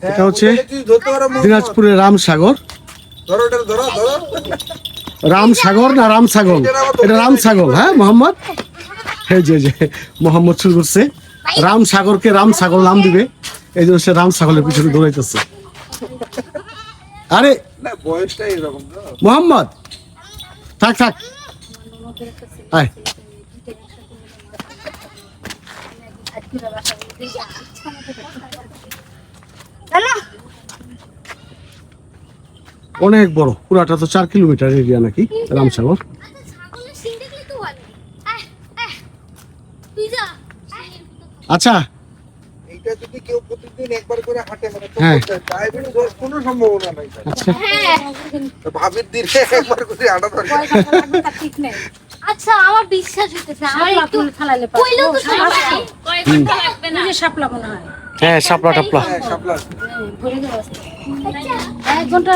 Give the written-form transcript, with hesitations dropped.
এটা হচ্ছে দিনাজপুরের রামসাগর। রামসাগর না রামসাগর? এটা রামসাগর। হ্যাঁ মোহাম্মদ, এই যে মোহাম্মদ শুরু করছে রামসাগরকে রামসাগর নাম দিবে, এই জন্য সে রামসাগরের পিছনে দৌড়াইতেছে। আরে মোহাম্মদ থাক থাক, আয়। অনেক বড়, পুরাটা তো 4 কিলোমিটার এরিয়া নাকি রামসাগর। আচ্ছা এইটা যদি কেউ প্রতিদিন একবার করে হাঁটে মানে হ্যাঁ, ডায়াবেটিস হওয়ার কোনো সম্ভাবনা নাই। আচ্ছা ভাবির দিনে একবার করে হাঁটা দরকার। ঠিক নেই। আচ্ছা আমার বিশ্বাস হইতেছে, আমার একটু কইলো তো কয় ঘন্টা লাগবে না? যে শাপলা মনে হয়। হ্যাঁ শাপলা টাপলা। হ্যাঁ শাপলা। ভরে যাবে 1 ঘন্টা।